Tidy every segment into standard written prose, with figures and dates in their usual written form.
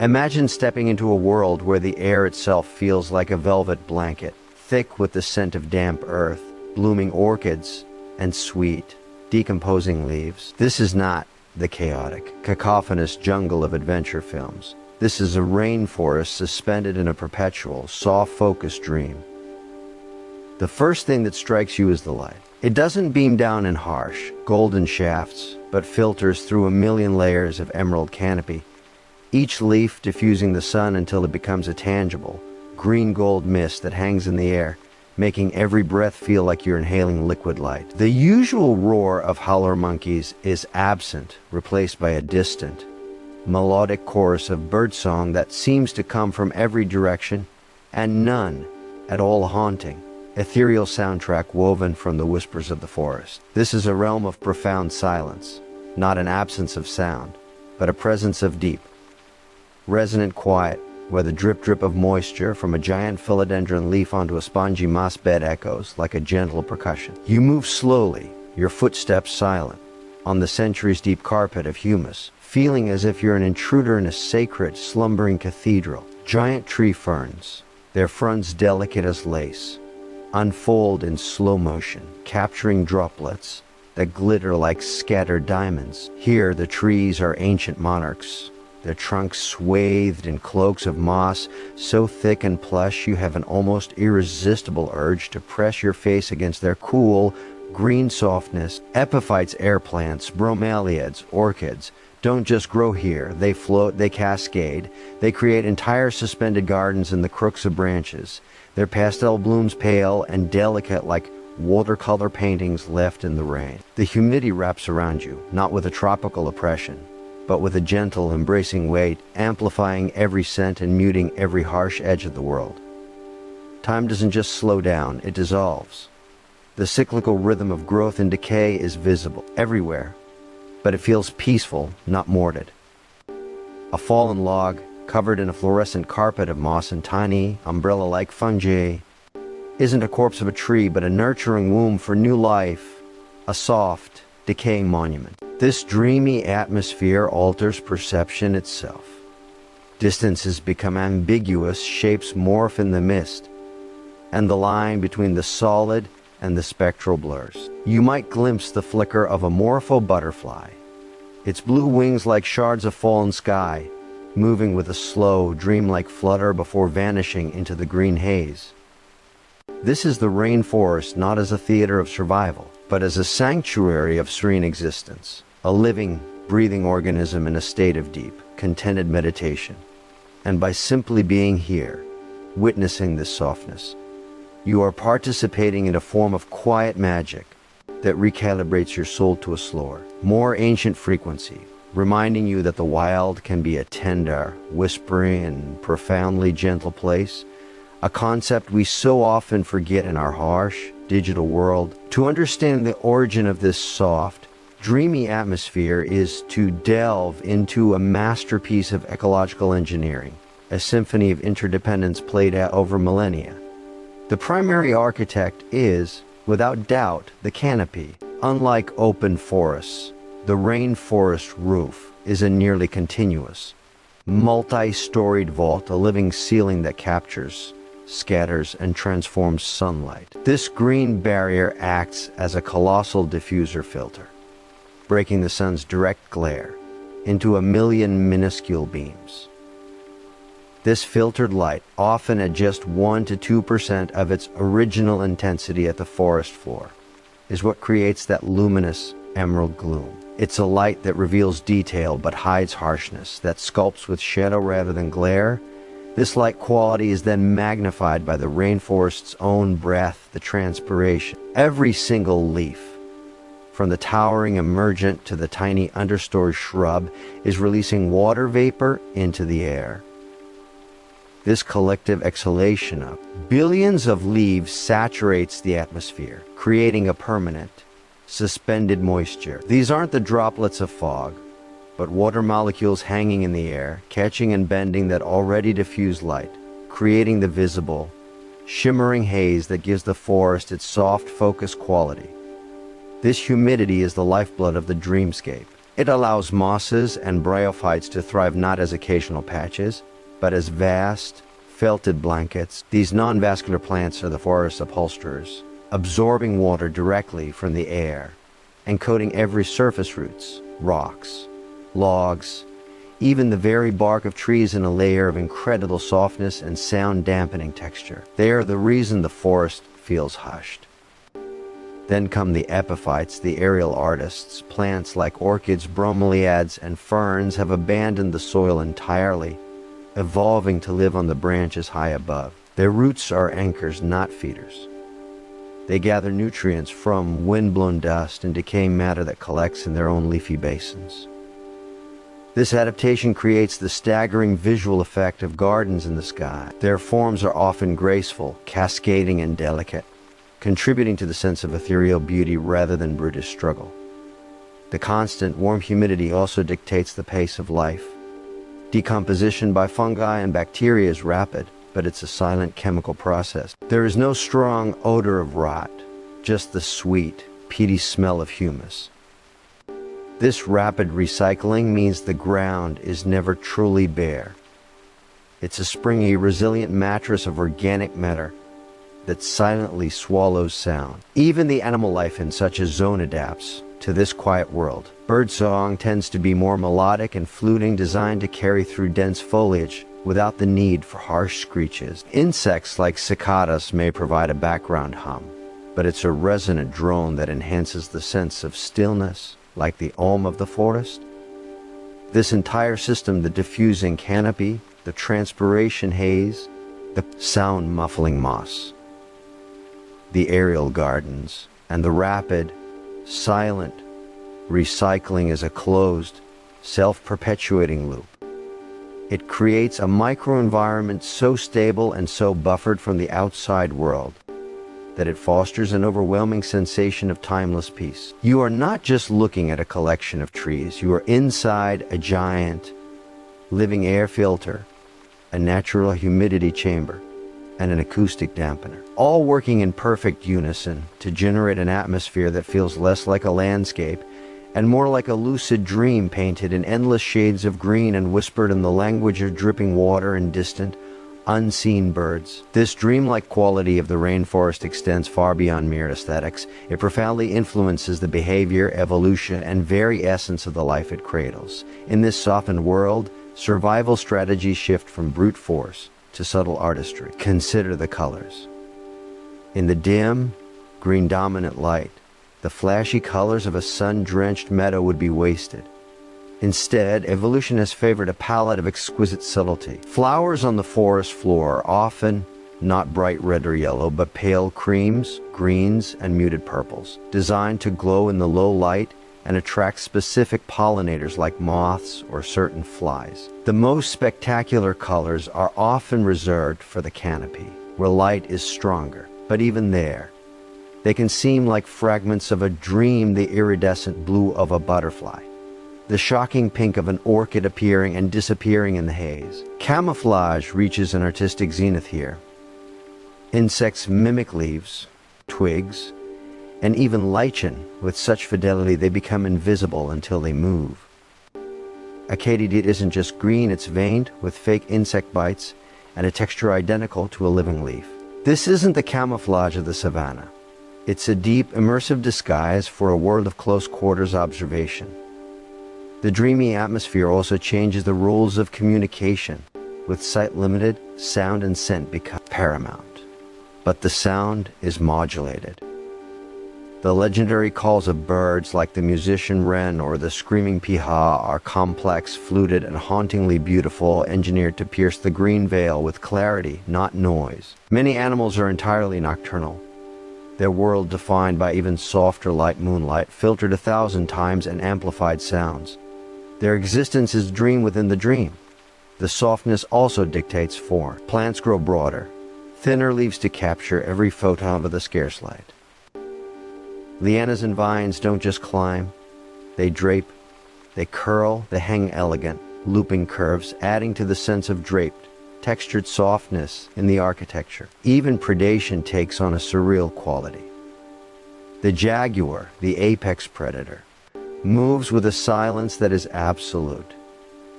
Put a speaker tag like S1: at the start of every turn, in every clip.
S1: Imagine stepping into a world where the air itself feels like a velvet blanket, thick with the scent of damp earth, blooming orchids, and sweet, decomposing leaves. This is not the chaotic, cacophonous jungle of adventure films. This is a rainforest suspended in a perpetual, soft-focused dream. The first thing that strikes you is the light. It doesn't beam down in harsh, golden shafts, but filters through a million layers of emerald canopy, each leaf diffusing the sun until it becomes a tangible, green-gold mist that hangs in the air, making every breath feel like you're inhaling liquid light. The usual roar of howler monkeys is absent, replaced by a distant, melodic chorus of birdsong that seems to come from every direction, and none at all haunting, ethereal soundtrack woven from the whispers of the forest. This is a realm of profound silence, not an absence of sound, but a presence of deep, resonant quiet, where the drip-drip of moisture from a giant philodendron leaf onto a spongy moss bed echoes like a gentle percussion. You move slowly, your footsteps silent, on the centuries-deep carpet of humus, feeling as if you're an intruder in a sacred, slumbering cathedral. Giant tree ferns, their fronds delicate as lace, unfold in slow motion, capturing droplets that glitter like scattered diamonds. Here, the trees are ancient monarchs, their trunks swathed in cloaks of moss, so thick and plush you have an almost irresistible urge to press your face against their cool, green softness. Epiphytes, air plants, bromeliads, orchids don't just grow here. They float, they cascade, they create entire suspended gardens in the crooks of branches, their pastel blooms pale and delicate like watercolor paintings left in the rain. The humidity wraps around you, not with a tropical oppression, but with a gentle, embracing weight, amplifying every scent and muting every harsh edge of the world. Time doesn't just slow down, it dissolves. The cyclical rhythm of growth and decay is visible everywhere, but it feels peaceful, not morbid. A fallen log, covered in a fluorescent carpet of moss and tiny, umbrella-like fungi, isn't a corpse of a tree, but a nurturing womb for new life, a soft, decaying monument. This dreamy atmosphere alters perception itself. Distances become ambiguous, shapes morph in the mist, and the line between the solid and the spectral blurs. You might glimpse the flicker of a morpho butterfly, its blue wings like shards of fallen sky, moving with a slow, dreamlike flutter before vanishing into the green haze. This is the rainforest not as a theater of survival, but as a sanctuary of serene existence, a living, breathing organism in a state of deep, contented meditation. And by simply being here, witnessing this softness, you are participating in a form of quiet magic that recalibrates your soul to a slower, more ancient frequency, reminding you that the wild can be a tender, whispering, and profoundly gentle place, a concept we so often forget in our harsh, digital world. To understand the origin of this soft, dreamy atmosphere is to delve into a masterpiece of ecological engineering, a symphony of interdependence played out over millennia. The primary architect is, without doubt, the canopy. Unlike open forests, the rainforest roof is a nearly continuous, multi-storied vault, a living ceiling that captures, scatters, and transforms sunlight. This green barrier acts as a colossal diffuser filter, breaking the sun's direct glare into a million minuscule beams. This filtered light, often at just 1 to 2% of its original intensity at the forest floor, is what creates that luminous emerald gloom. It's a light that reveals detail but hides harshness, that sculpts with shadow rather than glare. This light quality is then magnified by the rainforest's own breath, the transpiration. Every single leaf, from the towering emergent to the tiny understory shrub, is releasing water vapor into the air. This collective exhalation of billions of leaves saturates the atmosphere, creating a permanent, suspended moisture. These aren't the droplets of fog, but water molecules hanging in the air, catching and bending that already diffuse light, creating the visible, shimmering haze that gives the forest its soft, focused quality. This humidity is the lifeblood of the dreamscape, It allows mosses and bryophytes to thrive not as occasional patches, but as vast, felted blankets. These non-vascular plants are the forest upholsterers, absorbing water directly from the air and coating every surface: roots, rocks, logs, even the very bark of trees in a layer of incredible softness and sound-dampening texture. They are the reason the forest feels hushed. Then come the epiphytes, the aerial artists. Plants like orchids, bromeliads, and ferns have abandoned the soil entirely, evolving to live on the branches high above. Their roots are anchors, not feeders. They gather nutrients from wind-blown dust and decaying matter that collects in their own leafy basins. This adaptation creates the staggering visual effect of gardens in the sky. Their forms are often graceful, cascading, and delicate, contributing to the sense of ethereal beauty rather than brutish struggle. The constant warm humidity also dictates the pace of life. Decomposition by fungi and bacteria is rapid, but it's a silent chemical process. There is no strong odor of rot, just the sweet, peaty smell of humus. This rapid recycling means the ground is never truly bare. It's a springy, resilient mattress of organic matter that silently swallows sound. Even the animal life in such a zone adapts to this quiet world. Birdsong tends to be more melodic and fluting, designed to carry through dense foliage without the need for harsh screeches. Insects like cicadas may provide a background hum, but it's a resonant drone that enhances the sense of stillness, like the om of the forest. This entire system, the diffusing canopy, the transpiration haze, the sound-muffling moss, the aerial gardens, and the rapid, silent recycling is a closed, self-perpetuating loop. It creates a microenvironment so stable and so buffered from the outside world that it fosters an overwhelming sensation of timeless peace. You are not just looking at a collection of trees, you are inside a giant, living air filter, a natural humidity chamber, and an acoustic dampener, all working in perfect unison to generate an atmosphere that feels less like a landscape and more like a lucid dream painted in endless shades of green and whispered in the language of dripping water and distant, unseen birds. This dreamlike quality of the rainforest extends far beyond mere aesthetics. It profoundly influences the behavior, evolution, and very essence of the life it cradles. In this softened world, survival strategies shift from brute force to subtle artistry. Consider the colors. In the dim, green-dominant light, the flashy colors of a sun-drenched meadow would be wasted. Instead, evolution has favored a palette of exquisite subtlety. Flowers on the forest floor are often not bright red or yellow, but pale creams, greens, and muted purples, designed to glow in the low light and attract specific pollinators like moths or certain flies. The most spectacular colors are often reserved for the canopy, where light is stronger. But even there, they can seem like fragments of a dream, the iridescent blue of a butterfly, the shocking pink of an orchid appearing and disappearing in the haze. Camouflage reaches an artistic zenith here. Insects mimic leaves, twigs, and even lichen with such fidelity they become invisible until they move. A katydid isn't just green, it's veined with fake insect bites and a texture identical to a living leaf. This isn't the camouflage of the savanna. It's a deep, immersive disguise for a world of close-quarters observation. The dreamy atmosphere also changes the rules of communication. With sight limited, sound and scent become paramount. But the sound is modulated. The legendary calls of birds like the musician wren or the screaming piha are complex, fluted, and hauntingly beautiful, engineered to pierce the green veil with clarity, not noise. Many animals are entirely nocturnal, their world defined by even softer light, moonlight, filtered 1,000 times and amplified sounds. Their existence is dream within the dream. The softness also dictates form. Plants grow broader, thinner leaves to capture every photon of the scarce light. Lianas and vines don't just climb, they drape, they curl, they hang elegant, looping curves, adding to the sense of draped, textured softness in the architecture. Even predation takes on a surreal quality. The jaguar, the apex predator, moves with a silence that is absolute,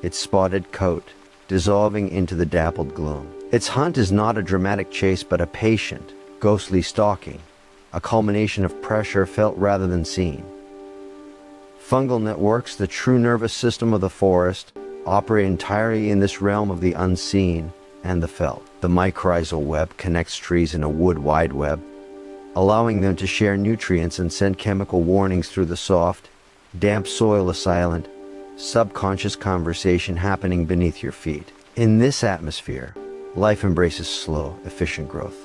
S1: its spotted coat dissolving into the dappled gloom. Its hunt is not a dramatic chase but a patient, ghostly stalking, a culmination of pressure felt rather than seen. Fungal networks, the true nervous system of the forest, operate entirely in this realm of the unseen and the felt. The mycorrhizal web connects trees in a wood wide web, allowing them to share nutrients and send chemical warnings through the soft, damp soil, a silent, subconscious conversation happening beneath your feet. In this atmosphere, life embraces slow, efficient growth.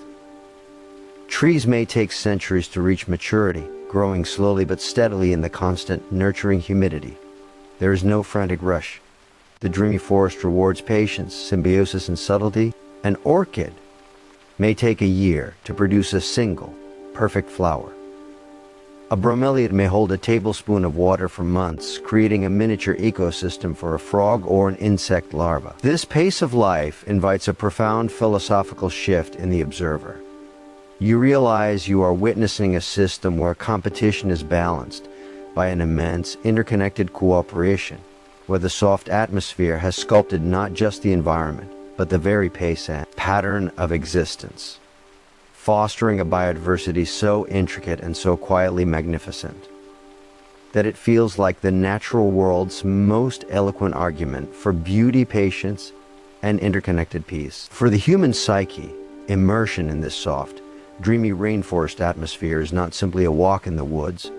S1: Trees may take centuries to reach maturity, growing slowly but steadily in the constant, nurturing humidity. There is no frantic rush. The dreamy forest rewards patience, symbiosis, and subtlety. An orchid may take a year to produce a single, perfect flower. A bromeliad may hold a tablespoon of water for months, creating a miniature ecosystem for a frog or an insect larva. This pace of life invites a profound philosophical shift in the observer. You realize you are witnessing a system where competition is balanced by an immense, interconnected cooperation, where the soft atmosphere has sculpted not just the environment, but the very pace and pattern of existence, fostering a biodiversity so intricate and so quietly magnificent that it feels like the natural world's most eloquent argument for beauty, patience, and interconnected peace. For the human psyche, immersion in this soft, dreamy rainforest atmosphere is not simply a walk in the woods.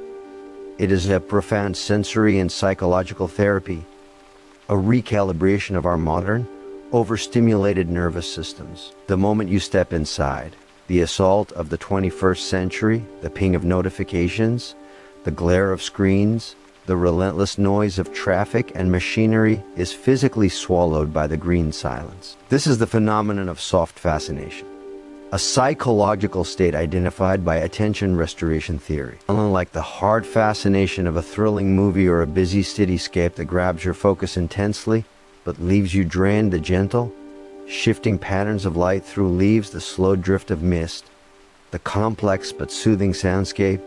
S1: It is a profound sensory and psychological therapy, a recalibration of our modern, overstimulated nervous systems. The moment you step inside, the assault of the 21st century, the ping of notifications, the glare of screens, the relentless noise of traffic and machinery is physically swallowed by the green silence. This is the phenomenon of soft fascination, a psychological state identified by attention restoration theory. Unlike the hard fascination of a thrilling movie or a busy cityscape that grabs your focus intensely but leaves you drained, the gentle, shifting patterns of light through leaves, the slow drift of mist, the complex but soothing soundscape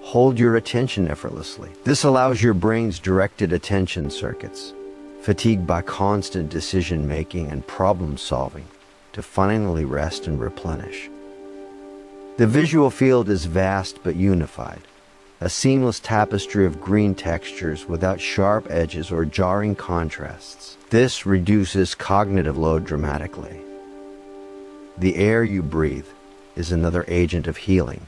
S1: hold your attention effortlessly. This allows your brain's directed attention circuits, fatigued by constant decision-making and problem-solving, to finally rest and replenish. The visual field is vast but unified, a seamless tapestry of green textures without sharp edges or jarring contrasts. This reduces cognitive load dramatically. The air you breathe is another agent of healing.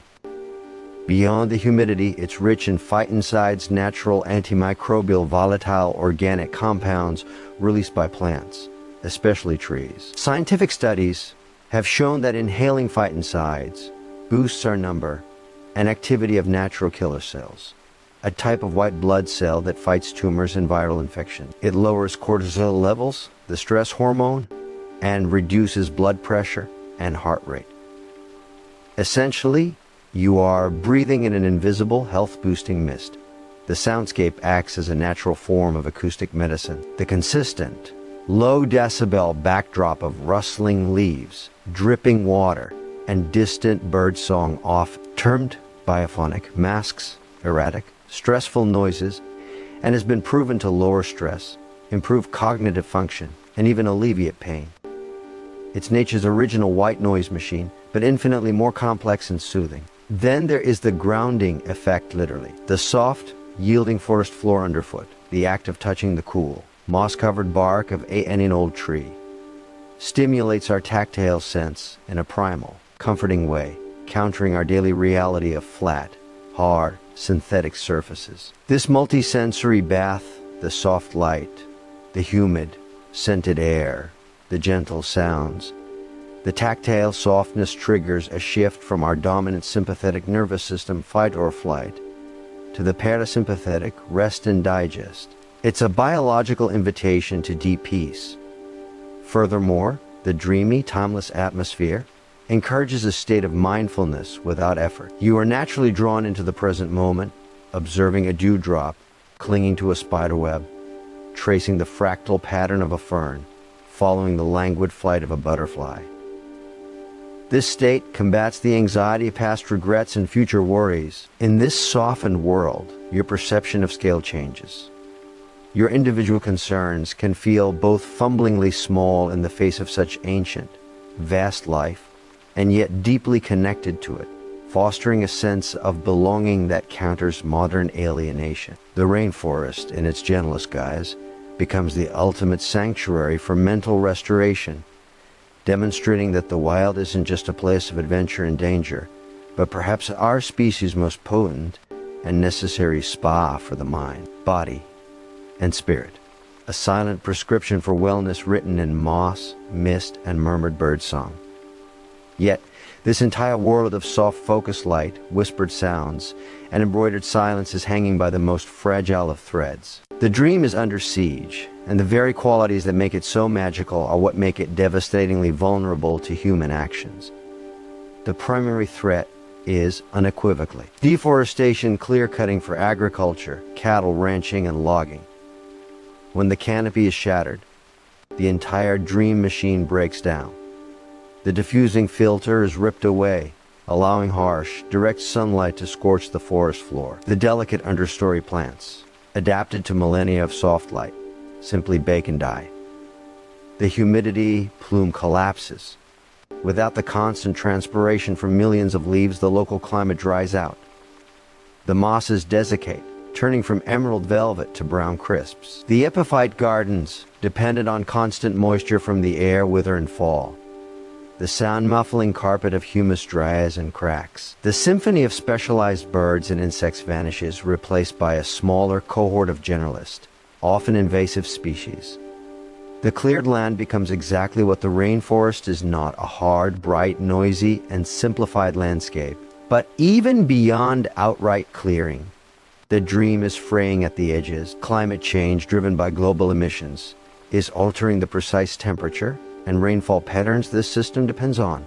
S1: Beyond the humidity, it's rich in phytoncides, natural antimicrobial volatile organic compounds released by plants, especially trees. Scientific studies have shown that inhaling phytoncides boosts our number and activity of natural killer cells, a type of white blood cell that fights tumors and viral infections. It lowers cortisol levels, the stress hormone, and reduces blood pressure and heart rate. Essentially, you are breathing in an invisible, health-boosting mist. The soundscape acts as a natural form of acoustic medicine. The consistent, low decibel backdrop of rustling leaves, dripping water, and distant birdsong termed biophonic, masks erratic, stressful noises, and has been proven to lower stress, improve cognitive function, and even alleviate pain. It's nature's original white noise machine, but infinitely more complex and soothing. Then there is the grounding effect, literally. The soft, yielding forest floor underfoot, the act of touching the cool, moss-covered bark of an old tree, stimulates our tactile sense in a primal, comforting way, countering our daily reality of flat, hard, synthetic surfaces. This multisensory bath, the soft light, the humid, scented air, the gentle sounds, the tactile softness triggers a shift from our dominant sympathetic nervous system, fight or flight, to the parasympathetic, rest and digest. It's a biological invitation to deep peace. Furthermore, the dreamy, timeless atmosphere encourages a state of mindfulness without effort. You are naturally drawn into the present moment, observing a dewdrop, clinging to a spiderweb, tracing the fractal pattern of a fern, following the languid flight of a butterfly. This state combats the anxiety of past regrets and future worries. In this softened world, your perception of scale changes. Your individual concerns can feel both fumblingly small in the face of such ancient, vast life, and yet deeply connected to it, fostering a sense of belonging that counters modern alienation. The rainforest, in its gentlest guise, becomes the ultimate sanctuary for mental restoration, demonstrating that the wild isn't just a place of adventure and danger, but perhaps our species' most potent and necessary spa for the mind, body, and spirit. A silent prescription for wellness written in moss, mist, and murmured birdsong. Yet, this entire world of soft focus light, whispered sounds, and embroidered silence is hanging by the most fragile of threads. The dream is under siege, and the very qualities that make it so magical are what make it devastatingly vulnerable to human actions. The primary threat is unequivocally deforestation, clear-cutting for agriculture, cattle ranching, and logging. When the canopy is shattered, the entire dream machine breaks down. The diffusing filter is ripped away, allowing harsh, direct sunlight to scorch the forest floor. The delicate understory plants, adapted to millennia of soft light, simply bake and die. The humidity plume collapses. Without the constant transpiration from millions of leaves, the local climate dries out. The mosses desiccate, turning from emerald velvet to brown crisps. The epiphyte gardens, dependent on constant moisture from the air, wither and fall. The sound-muffling carpet of humus dries and cracks. The symphony of specialized birds and insects vanishes, replaced by a smaller cohort of generalist, often invasive species. The cleared land becomes exactly what the rainforest is not: a hard, bright, noisy, and simplified landscape. But even beyond outright clearing, the dream is fraying at the edges. Climate change, driven by global emissions, is altering the precise temperature and rainfall patterns this system depends on.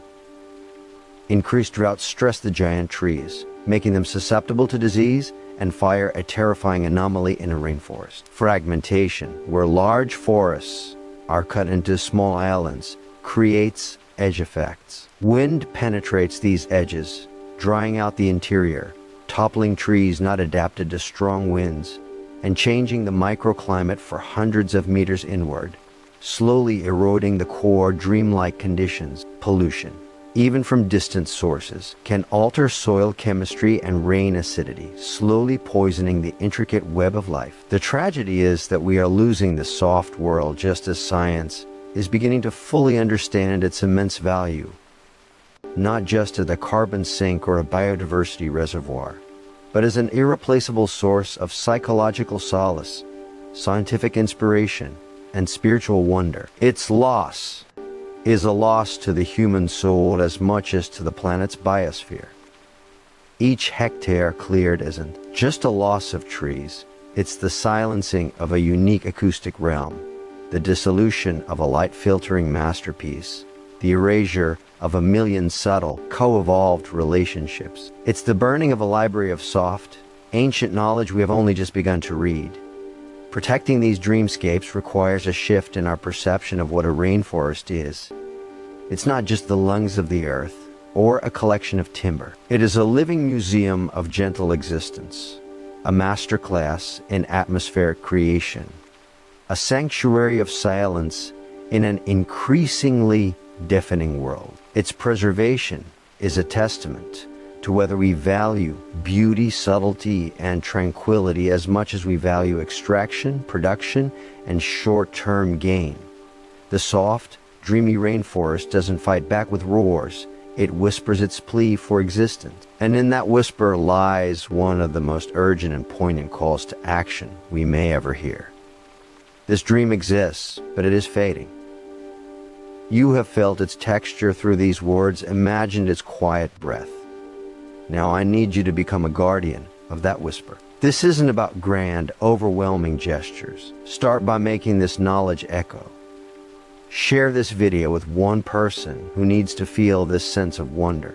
S1: Increased droughts stress the giant trees, making them susceptible to disease and fire, a terrifying anomaly in a rainforest. Fragmentation, where large forests are cut into small islands, creates edge effects. Wind penetrates these edges, drying out the interior, toppling trees not adapted to strong winds, and changing the microclimate for hundreds of meters inward, slowly eroding the core dreamlike conditions. Pollution, even from distant sources, can alter soil chemistry and rain acidity, slowly poisoning the intricate web of life. The tragedy is that we are losing the soft world just as science is beginning to fully understand its immense value, not just as a carbon sink or a biodiversity reservoir, but as an irreplaceable source of psychological solace, scientific inspiration, and spiritual wonder. Its loss is a loss to the human soul as much as to the planet's biosphere. Each hectare cleared isn't just a loss of trees, it's the silencing of a unique acoustic realm, the dissolution of a light-filtering masterpiece, the erasure of a million subtle, co-evolved relationships. It's the burning of a library of soft, ancient knowledge we have only just begun to read. Protecting these dreamscapes requires a shift in our perception of what a rainforest is. It's not just the lungs of the earth or a collection of timber. It is a living museum of gentle existence, a masterclass in atmospheric creation, a sanctuary of silence in an increasingly deafening world. Its preservation is a testament to whether we value beauty, subtlety, and tranquility as much as we value extraction, production, and short-term gain. The soft, dreamy rainforest doesn't fight back with roars. It whispers its plea for existence. And in that whisper lies one of the most urgent and poignant calls to action we may ever hear. This dream exists, but it is fading. You have felt its texture through these words, imagined its quiet breath. Now I need you to become a guardian of that whisper. This isn't about grand, overwhelming gestures. Start by making this knowledge echo. Share this video with one person who needs to feel this sense of wonder.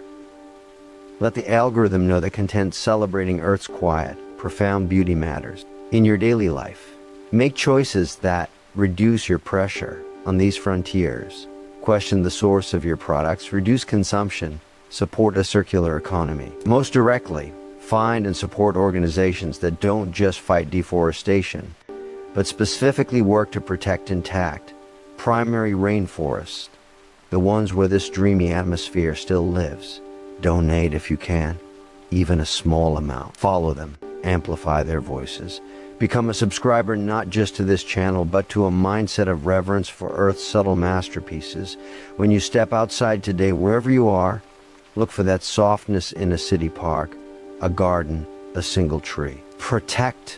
S1: Let the algorithm know that content celebrating Earth's quiet, profound beauty matters. In your daily life, make choices that reduce your pressure on these frontiers. Question the source of your products, reduce consumption, support a circular economy. Most directly, Find and support organizations that don't just fight deforestation, but specifically work to protect intact, primary rainforests, the ones where this dreamy atmosphere still lives. Donate if you can, even a small amount. Follow them, amplify their voices. Become a subscriber not just to this channel, but to a mindset of reverence for Earth's subtle masterpieces. When you step outside today, wherever you are, look for that softness in a city park, a garden, a single tree. Protect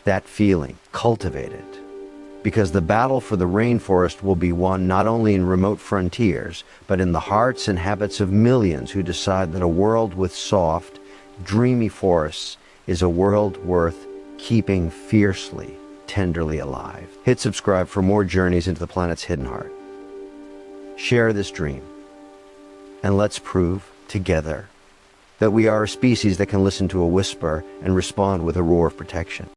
S1: that feeling, cultivate it. Because the battle for the rainforest will be won not only in remote frontiers, but in the hearts and habits of millions who decide that a world with soft, dreamy forests is a world worth keeping fiercely, tenderly alive. Hit subscribe for more journeys into the planet's hidden heart. Share this dream, and let's prove, together, that we are a species that can listen to a whisper and respond with a roar of protection.